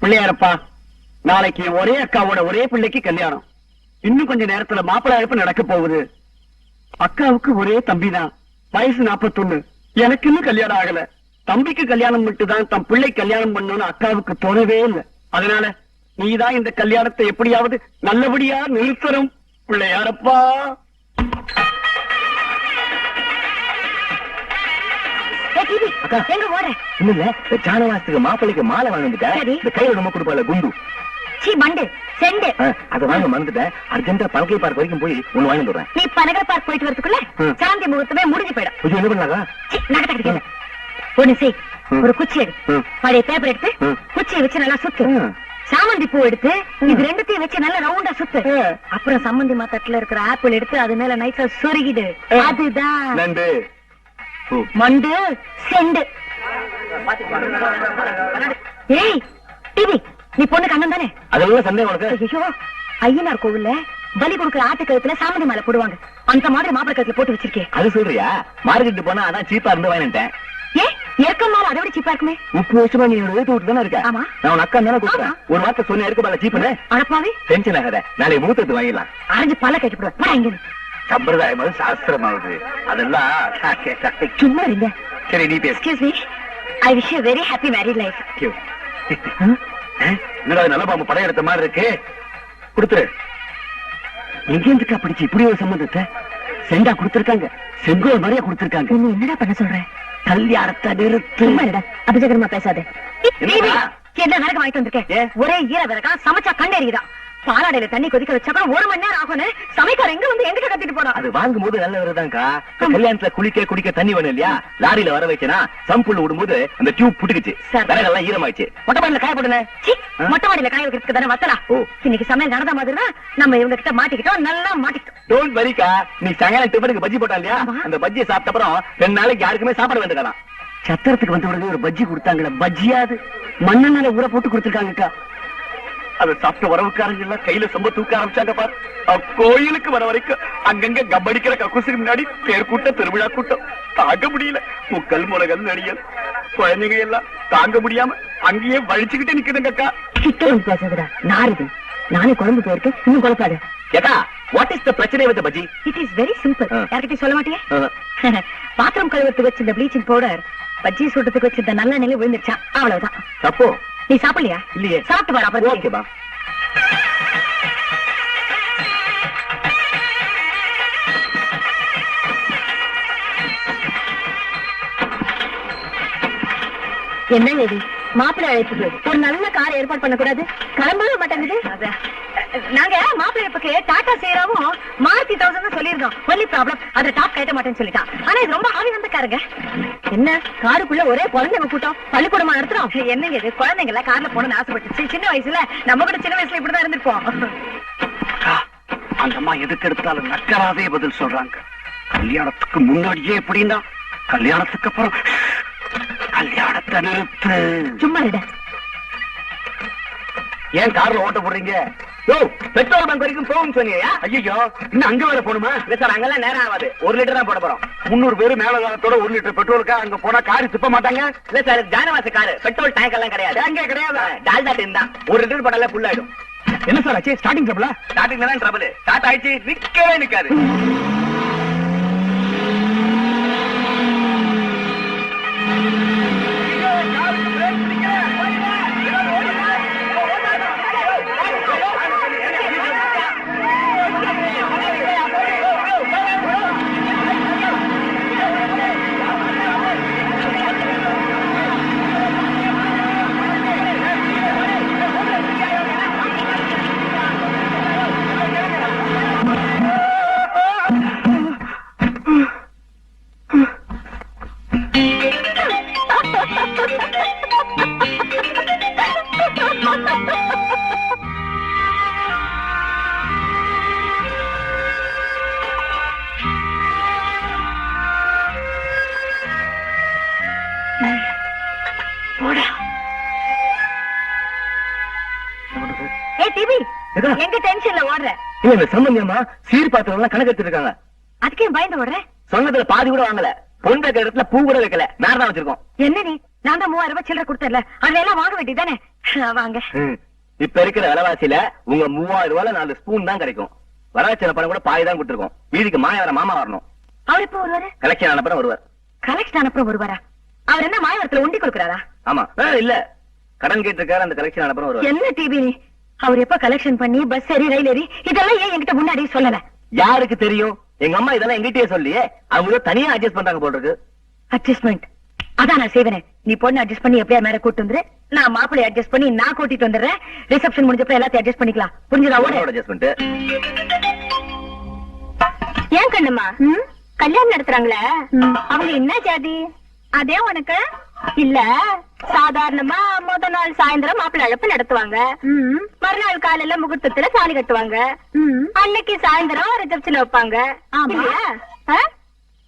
பிள்ளையாரப்பா, நாளைக்கு ஒரே அக்காவோட ஒரே பிள்ளைக்கு கல்யாணம். இன்னும் கொஞ்ச நேரத்துல மாப்பிள்ளை அழைப்பு நடக்க போகுது. அக்காவுக்கு ஒரே தம்பிதான், வயசு 41. எனக்கு இன்னும் கல்யாணம் ஆகல. தம்பிக்கு கல்யாணம் மட்டும்தான் தம் பிள்ளை கல்யாணம் பண்ணணும்னு அக்காவுக்கு தோணவே இல்லை. அதனால நீதான் இந்த கல்யாணத்தை எப்படியாவது நல்லபடியா நிறுத்தணும் பிள்ளையாரப்பா. சாணவாசத்துக்கு மாப்பிள்ளைக்கு மாலை வாங்கிட்டேன். கையில ரொம்ப கொடுப்பால குண்டு அதை வாங்க மறந்துட்டேன். அர்ஜென்டா பனகை பார்க் வரைக்கும் போய் ஒண்ணு வாங்கி வந்துடுறேன். நீ பனகை பார்க் போயிட்டு வரதுக்குள்ள சாந்தி முகூர்த்தமே முடிஞ்சு போயிடும். என்ன பண்ணாங்க? ஒண்ணு செய், ஒரு குச்சி எடு, பழைய பேப்பர் எடுத்து குச்சியை வச்சு நல்லா சுத்து. சாமந்தி பூ எடுத்து இது ரெண்டுத்தையும் வச்சு நல்லா ரவுண்டா சுத்து. அப்புறம் சம்மந்தி மாத்தட்டுல இருக்கிற ஆப்பிள் எடுத்து அது மேல நைஸா சொருகிடு. அதுதான் மண்டு செண்டு. ஏய் டிவி, நீ பொண்ணுக்கு அண்ணன் தானே? அதெல்லாம் சந்தேகம் உனக்கு? ஐயோ, ஐயனார் கோவில்ல பலி கொடுக்கிற ஆட்டு கழுத்துல சாமந்தி மாலை போடுவாங்க. அந்த மாதிரி மாப்பிளை கழுத்துல போட்டு வச்சிருக்கேன். அது சொல்றியா? மார்க்கெட்டு போனா அதான் சீப்பா இருந்து வாங்கிட்டேன். ஏற்கம் மேல அதை விட சீப்பா இருக்குமே. 30 வருஷமா நீ வீட்டு விட்டு தானே இருக்க? ஆமா. நான் உன் அக்கா தானே கூப்பிடுறேன். ஒரு வார்த்தை சொன்ன இருக்கு பால சீப்புன்னு. அடப்பாவே, டென்ஷன் ஆகாத. நாளைக்கு மூத்தத்து வாங்கிடலாம். அரைஞ்சு பல்ல கட்டிவிடுவேன். சம்பிரதாயமாவது சாஸ்திரமாவது அதெல்லாம் சும்மா இருங்க. சரி நீ பேசு. Excuse me, I wish you very happy married life. என்னடா நல்ல பாம்பு படம் எடுத்த மாதிரி இருக்கு, கொடுத்துரு. எங்க இருந்துக்கா பிடிச்சு இப்படி ஒரு சம்பந்தத்தை செண்டா கொடுத்திருக்காங்க, செங்கோல் மாதிரியா கொடுத்திருக்காங்க. நீ என்னடா பண்ண சொல்ற? கல்யாணத்தை நிறுத்து. அபிஜகரமா பேசாதே. என்ன விறகு வாங்கிட்டு வந்திருக்கேன்? ஒரே ஈர விறகா, சமைச்சா கண்ணெறிதான். பாலாடையில தண்ணி கொதிக்க வச்சா 1 மணி நேரம் ஆகும். சமைக்கார எங்க வந்து எங்கிட்ட கத்திட்டு போனா? அது வாங்கும் போது நல்ல விறகுதான்க்கா. கல்யாணத்துல குடிக்க தண்ணி வேணும் இல்லையா? லாரியில வர வச்சேனா சம்புள்ள விடும்போது அந்த டியூப் புட்டுக்குச்சு, விறகெல்லாம் ஈரமாயிடுச்சு. மொட்டை மாடியில காய போடுன. மொட்டை மாடியில காய வைக்கிறதுக்கு தானே வத்தலா? இன்னைக்கு சமையல் நடந்த மாதிரி தான் நம்ம இவங்க கிட்ட மாட்டிக்கிட்டோம், நல்லா மாட்டிக்கிட்டோம். டோன்ட் வரிக்கா. நீ சாயங்காலம் டிஃபனுக்கு பஜ்ஜி போட்டா இல்லையா? அந்த பஜ்ஜியை சாப்பிட்ட அப்புறம் 2 நாளைக்கு யாருக்குமே சாப்பாடு வேண்டுக்கலாம். சத்திரத்துக்கு வந்த உடனே ஒரு பஜ்ஜி கொடுத்தாங்களே, பஜ்ஜியாது மண்ணெண்ணெயில ஊற போட்டு கொடுத்திருக்காங்கக்கா. அதை சாப்பிட்ட வரவுக்காரங்க எல்லாம் கையில சொம்ப தூக்க ஆரம்பிச்சாங்க பாரு. கோயிலுக்கு வர வரைக்கும் அங்கங்க கப்படிக்கிற கக்கூசுக்கு முன்னாடி பேர் கூட்டம், திருவிழா கூட்டம் தாங்க முடியல. முக்கல் முளகல் நடிகல் குழந்தைங்க எல்லாம் தாங்க முடியாம அங்கேயே வழிச்சுக்கிட்டே நிக்குதுங்கக்கா. கிட்ட வந்து பேசுறா நாரது. நானே குழம்பு போயிருக்கேன், இன்னும் குழப்பாது. ஏக்கா, வாட் இஸ் த பிரச்சனை with bajji? It is very simple. யார்கிட்ட சொல்ல மாட்டியே? பாத்திரம் கழுவுறதுக்கு வச்சிருந்த ப்ளீச்சிங் பவுடர் பஜ்ஜி சுடுறதுக்கு வச்சிருந்த நல்ல நிலை விழுந்துச்சா, அவ்வளவுதான். தப்போ? நீ சாப்பிடலையா? இல்லையே. சாப்பிட்டு பாரு. அப்புறம் ஓகேபா. என்ன லேடி, மாப்பிள்ளை அழைப்புக்கு ஒரு நல்ல கார் ஏற்பாடு பண்ணக்கூடாது? கிளம்பவே மாட்டேங்குது. நாங்க மாப்பிள்ளை அழைப்புக்கு டாடா சேராவும் மாருதி 1000 சொல்லியிருந்தோம். ஒன்லி ப்ராப்ளம், அதை டாப் கட்ட மாட்டேன்னு சொல்லிட்டான். ஆனா இது ரொம்ப ஆவி வந்த காருங்க. என்ன காருக்குள்ள ஒரே குழந்தைங்க கூட்டம், பள்ளிக்கூடமா நடத்துறோம். என்னங்க இது, குழந்தைங்கள கார்ல போகணும்னு ஆசைப்பட்டுச்சு. சின்ன வயசுல நம்ம கூட சின்ன வயசுல இப்படிதான் இருந்திருப்போம். அந்த அம்மா எதுக்கு எடுத்தாலும் நக்கராதே பதில் சொல்றாங்க. கல்யாணத்துக்கு முன்னாடியே எப்படின்னா, கல்யாணத்துக்கு அப்புறம் கல்யாணத்தை நிறுத்து. சும்மா இட. ஏன் கார்ல ஓட்ட போடுறீங்க? பெட்ரோல் பங்க் வரைக்கும் போகும் சொன்னீங்க. ஐயோ, இன்னும் அங்க வேற போணுமா? இல்ல சார், அங்கெல்லாம் நேரம் ஆகாது. 1 லிட்டர் தான் போட போறோம். 300 பேரு மேலகாலத்தோட 1 லிட்டர் பெட்ரோலுக்கா அங்க போனா காரி துப்ப மாட்டாங்க. இல்ல சார், ஜானவாச காரு, பெட்ரோல் டேங்க் எல்லாம் கிடையாது. டேங்கே கிடையாது, டால்டா டின் தான். 1 லிட்டர் போட்டாலே ஃபுல் ஆயிடும். என்ன சார் ஆச்சு? ஸ்டார்டிங் ட்ரபிளா? ஸ்டார்டிங்ல தான் ட்ரபிள். ஸ்டார்ட் ஆயிடுச்சு, நிக்கவே நிக்காது. எங்க டென்ஷன்ல ஓடுற? இல்ல சம்பந்தியம்மா சீர் பாத்திரம் கணக்கு எடுத்துருக்காங்க. அதுக்கே பயந்து ஓடுற? சொன்னதுல பாதி கூட வாங்கல. பொன் வைக்கிற இடத்துல பூ கூட வைக்கல, மேல தான் வச்சிருக்கோம். என்ன நீ? நான் தான் 3000 ரூபாய் சில்லறை கொடுத்தல, அதெல்லாம் வாங்க வேண்டியதானே? வாங்க. இப்ப இருக்கிற விலைவாசியில உங்க 3000 ரூபாய்ல 4 ஸ்பூன் தான் கிடைக்கும். வரவச்சன பணம் கூட பாய் தான் கொடுத்துருக்கோம். வீதிக்கு மாயவர மாமா வரணும். அவர் எப்ப வருவாரு? கலெக்ஷன் ஆனப்பறம் வருவார். கலெக்ஷன் ஆனப்பறம் வருவாரா? அவர் என்ன மாயவரத்துல உண்டி கொடுக்கறாரா? ஆமா. இல்ல, கடன் கேட்டிருக்காரு. அந்த கலெக்ஷன் ஆனப்பறம் வருவார். என்ன டிவி அவர் எப்ப கலெக்ஷன் பண்ணி பஸ் ஏறி ரயில் ஏறி இதெல்லாம் ஏன் என்கிட்ட முன்னாடியே சொல்லல? யாருக்கு தெரியும்? எங்க அம்மா இதெல்லாம் எங்கிட்டே சொல்லியே. அவங்க தனியா அட்ஜஸ்ட் பண்றாங்க போல இருக்கு. அட்ஜஸ்ட்மெண்ட் அதான் நான் செய்வேன். நீ பொண்ணு அட்ஜஸ்ட் பண்ணி எப்படியா மேல கூட்டு வந்துரு. நான் மாப்பிள்ளை அட்ஜஸ்ட் பண்ணி நான் கூட்டிட்டு வந்துடுறேன். ரிசப்ஷன் முடிஞ்சப்ப எல்லாத்தையும் அட்ஜஸ்ட் பண்ணிக்கலாம். புரிஞ்சுதா? அட்ஜஸ்ட்மெண்ட். ஏன் கண்ணம்மா கல்யாணம் நடத்துறாங்களே அவங்க என்ன ஜாதி? அதே உனக்கு இல்ல. சாதாரணமா முத நாள் சாயந்தரம் மாப்பிள்ளை அழைப்பு நடத்துவாங்க. மறுநாள் காலையில முகூர்த்தத்துல தாலி கட்டுவாங்க. அன்னைக்கு சாயந்தரம் ரிசப்ஷன் வைப்பாங்க. இல்லையா?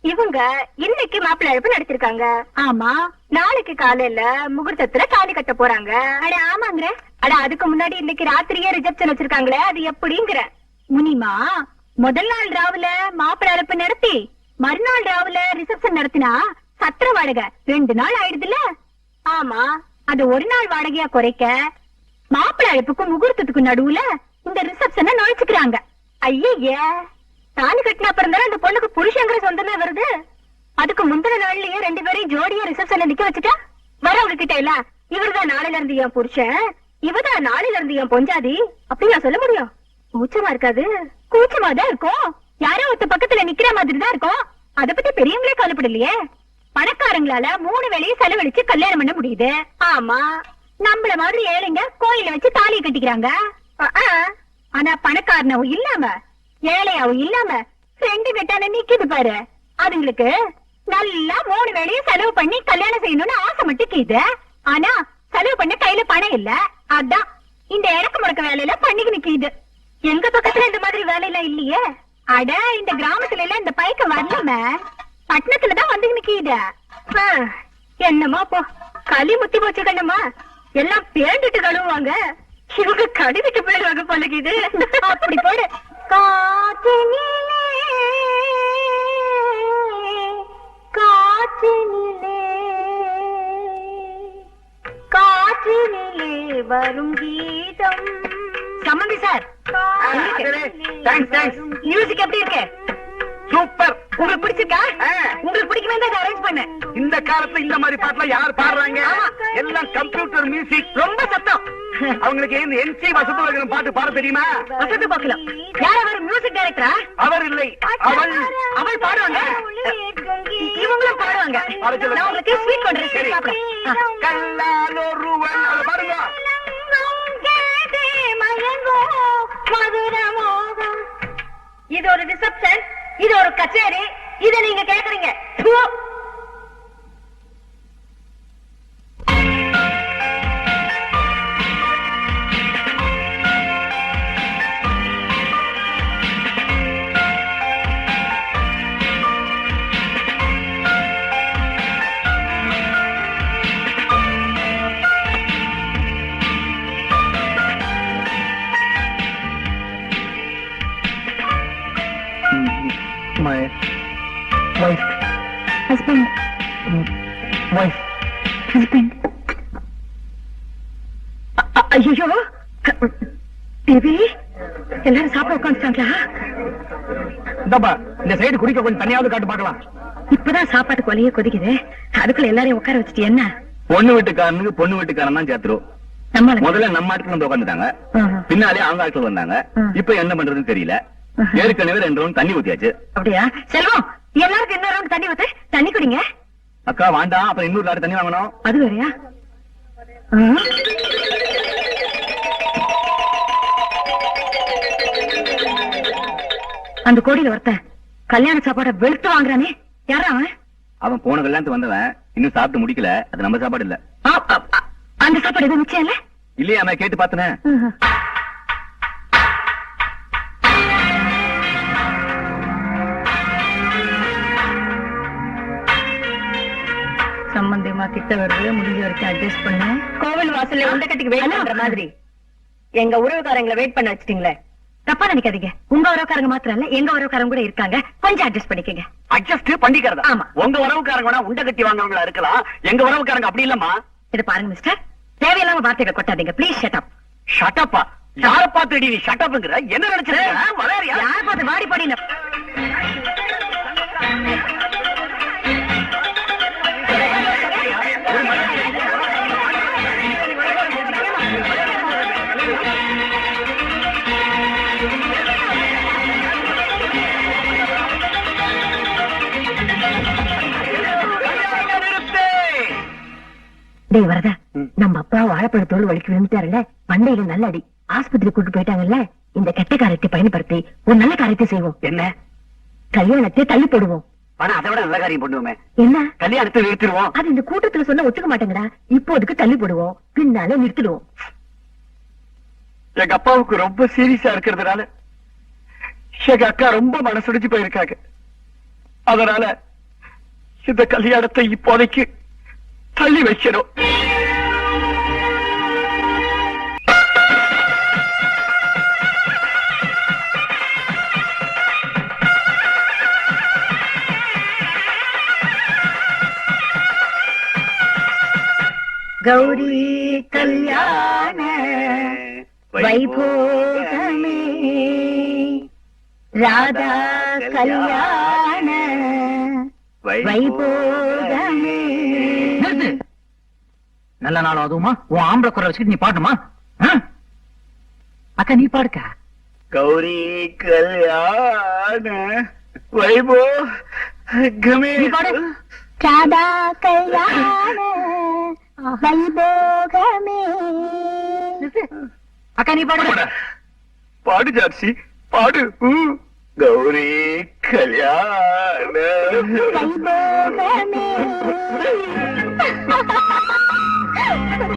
இவங்க இன்னைக்கு மாப்பிள்ளை அழைப்பு நடத்திருக்காங்க. ஆமா. நாளைக்கு காலையில முகூர்த்தத்துல தாலி கட்ட போறாங்க. அட ஆமாங்க. அட அதுக்கு முன்னாடி இன்னைக்கு ராத்திரியே ரிசப்ஷன் வச்சிருக்காங்களே, அது எப்படிங்கிற? முனிமா முதல் நாள் ராவுல மாப்பிள்ளை அழைப்பு நடத்தி மறுநாள் ராவுல ரிசப்ஷன் நடத்தினா சத்திர வாடகை 2 நாள் ஆயிடுதுல்ல? ஆமா. அது ஒரு நாள் வாடகையா குறைக்க மாப்பிள்ளை அழைப்புக்கும் முகூர்த்தத்துக்கும் நடுவுல இந்த ரிசப்ஷனை நுழைச்சுக்கிறாங்க. ஐயே, தாலி கட்டின அப்புறம் தானே அந்த பொண்ணுக்கு புருஷங்கிற சொந்தமே வருது. அதுக்கு முந்தின நாள்லயே 2 பேரையும் ஜோடியா ரிசப்ஷன்ல நிக்க வச்சுட்டா வரவங்க கிட்ட இல்ல இவர்தான் நாளையில இருந்து என் புருஷன், இவதான் நாளையில இருந்து என் பொஞ்சாதி அப்படி நான் சொல்ல முடியும்? கூச்சமா இருக்காது? கூச்சமா தான் இருக்கும். யாரோ ஒருத்த பக்கத்துல நிக்கிற மாதிரி தான் இருக்கும். அத பத்தி பெரியவங்களே கவலைப்படலையே. பணக்காரங்களால 3 வேளையும் செலவழிச்சு கல்யாணம் பண்ண முடியுது. ஆமா. நம்மள மாதிரி ஏழைங்க கோயில வச்சு தாலியை கட்டிக்கிறாங்க. ஆனா பணக்காரனாவும் இல்லாம ஏழையாவும் இல்லாம 2 கட்டான நிக்குது பாரு. அதுங்களுக்கு நல்லா 3 வேளையும் செலவு பண்ணி கல்யாணம் செய்யணும்னு ஆசை மட்டும். ஆனா செலவு பண்ண கையில பணம் இல்ல. அதான் இந்த இறக்கு முறக்க வேலையில பண்ணிக்கு நிக்குது. எங்க பக்கத்துல இந்த மாதிரி வேலையில இல்லையே. அட இந்த கிராமத்துல எல்லாம் இந்த பைக்க வரலாம பட்டணத்துலதான் வந்து நிக்குது. என்னமா போ களி முத்தி போச்சு கண்ணம்மா. எல்லாம் பேண்டுட்டு கழுவுவாங்க. இவங்க கடிவிட்டு போயிடுவாங்க பழகிது. அப்படி போடு. காற்றினிலே காற்றினிலே காற்றினிலே வரும் கீதம். சம்மந்தி சார், மியூசிக் எப்படி இருக்கு? சூப்பர். உங்களுக்கு பிடிச்சிருக்கா? உங்களுக்கு பிடிக்குமே தான் அரேஞ்ச் பண்ணேன். இந்த காலத்துல இந்த மாதிரி பாட்டுலாம் யார் பாடுறாங்க? எல்லாம் கம்ப்யூட்டர் மியூசிக். ரொம்ப சத்தம். அவங்களுக்கு என்சி வசந்தபாலன் பாட்டு பாட தெரியுமா? வசந்த பாக்கலாம். யார் அவர்? மியூசிக் டைரக்டரா? அவர் இல்லை, அவள். அவள் பாடுவாங்க. இவங்களும் பாடுவாங்க. நான் உங்களுக்கு ஸ்வீட் கொண்டு சாப்பிடுறேன். கல்லால் ஒருவன் அதை பாருங்க. இது ஒரு ரிசப்ஷன், இது ஒரு கச்சேரி, இத நீங்க கேக்குறீங்க. My wife. Husband. Wife. Husband. ஐயோ தேவி, எல்லாரும் சாப்பிட உட்காந்துட்டாங்களா? இந்தப்பா இந்த சைடு குடிக்க கொஞ்சம் தனியாவது காட்டு பார்க்கலாம். இப்பதான் சாப்பாட்டு கொலையே கொதிக்குது. அதுக்குள்ள எல்லாரையும் உட்கார வச்சுட்டு என்ன? பொண்ணு வீட்டுக்காரனுக்கு பொண்ணு வீட்டுக்காரன் தான் சேர்த்துரும். முதல்ல நம்ம ஆட்கள் வந்து உட்காந்துட்டாங்க, பின்னாலே அவங்க ஆட்கள் வந்தாங்க. இப்ப என்ன பண்றதுன்னு தெரியல. ஏற்கனவே 2 ரவுண்ட் தண்ணி ஊத்தியாச்சு. அப்படியா? செல்வம், எல்லாருக்கும் இன்னொரு ரவுண்ட் தண்ணி ஊத்து. தண்ணி குடிங்க. அக்கா வேண்டாம், அப்புறம் இன்னொரு லாரி தண்ணி வாங்கணும். அது வேறையா? அந்த கோடியில ஒருத்தன் கல்யாண சாப்பாட வெளுத்து வாங்குறானே, யாரா அவன்? அவன் போன கல்யாணத்துக்கு வந்தவன், இன்னும் சாப்பிட்டு முடிக்கல. அது நம்ம சாப்பாடு இல்ல. அந்த சாப்பாடு எதுவும் மிச்சம் இல்ல? இல்லையா? நான் கேட்டு பார்த்தனே. சம்பந்தியமா கிட்ட வருது, முடிஞ்ச வரைக்கும் அட்ஜஸ்ட் பண்ணு. கோவில் வாசல்ல உண்ட கட்டிக்கு வெயிட் பண்ற மாதிரி எங்க உறவுக்காரங்களை வெயிட் பண்ண வச்சிட்டீங்களே. தப்பா நினைக்காதீங்க. உங்க உறவுக்காரங்க மாத்திரம் இல்ல, எங்க உறவுக்காரங்க கூட இருக்காங்க. கொஞ்சம் அட்ஜஸ்ட் பண்ணிக்கங்க. அட்ஜஸ்ட் பண்ணிக்கிறதா? ஆமா. உங்க உறவுக்காரங்க வேணா உண்ட கட்டி வாங்குறவங்களா இருக்கலாம், எங்க உறவுக்காரங்க அப்படி இல்லம்மா. இது பாருங்க மிஸ்டர், தேவையில்லாம வார்த்தைகளை கொட்டாதீங்க ப்ளீஸ் ஷட் அப். ஷட்டப்பா யார பாத்துடி நீ ஷட்டப்ங்கற என்ன நினைச்சிருக்க வளையறியா யார் பார்த்து வாடி பாடி டேய் வரதா, நம்ம அப்பா வாழைப்பழத்தோடு வலிக்கு விழுந்துட்டாருல்ல, மண்டையில நல்ல அடி, ஆஸ்பத்திரி கூட்டு போயிட்டாங்கல்ல. இந்த கெட்ட காரியத்தை பயன்படுத்தி ஒரு நல்ல காரியத்தை செய்வோம். என்ன கல்யாணத்தை தள்ளி போடுவோம். ஆனா அதை விட நல்ல காரியம் பண்ணுவோமே. என்ன கல்யாணத்தை நிறுத்திடுவோம். அது இந்த கூட்டத்துல சொன்னா ஒத்துக்க மாட்டேங்கடா. இப்போதுக்கு தள்ளி போடுவோம், பின்னால நிறுத்திடுவோம். எங்க அப்பாவுக்கு ரொம்ப சீரியஸா இருக்கிறதுனால எங்க அக்கா ரொம்ப மனசுடிச்சு போயிருக்காங்க. அதனால இந்த கல்யாணத்தை இப்போதைக்கு தள்ளி வைக்கிறோம். கௌரி கல்யாண வைபோகமே, ராதா கல்யாண வைபோகமே. நல்ல நாள் அதுவுமா உன் ஆம்பளை குறை வச்சுக்கிட்டு நீ பாட்டுமா? அக்கா நீ பாடுக்கா. கௌரி கல்யாண வைபோகமே. நீ பாடு. ராதா கல்யாண வைபோகமே. அக்கா நீ பாடு. பாடு ஜார்சி பாடு. கௌரி கல்யாண வைபோகமே.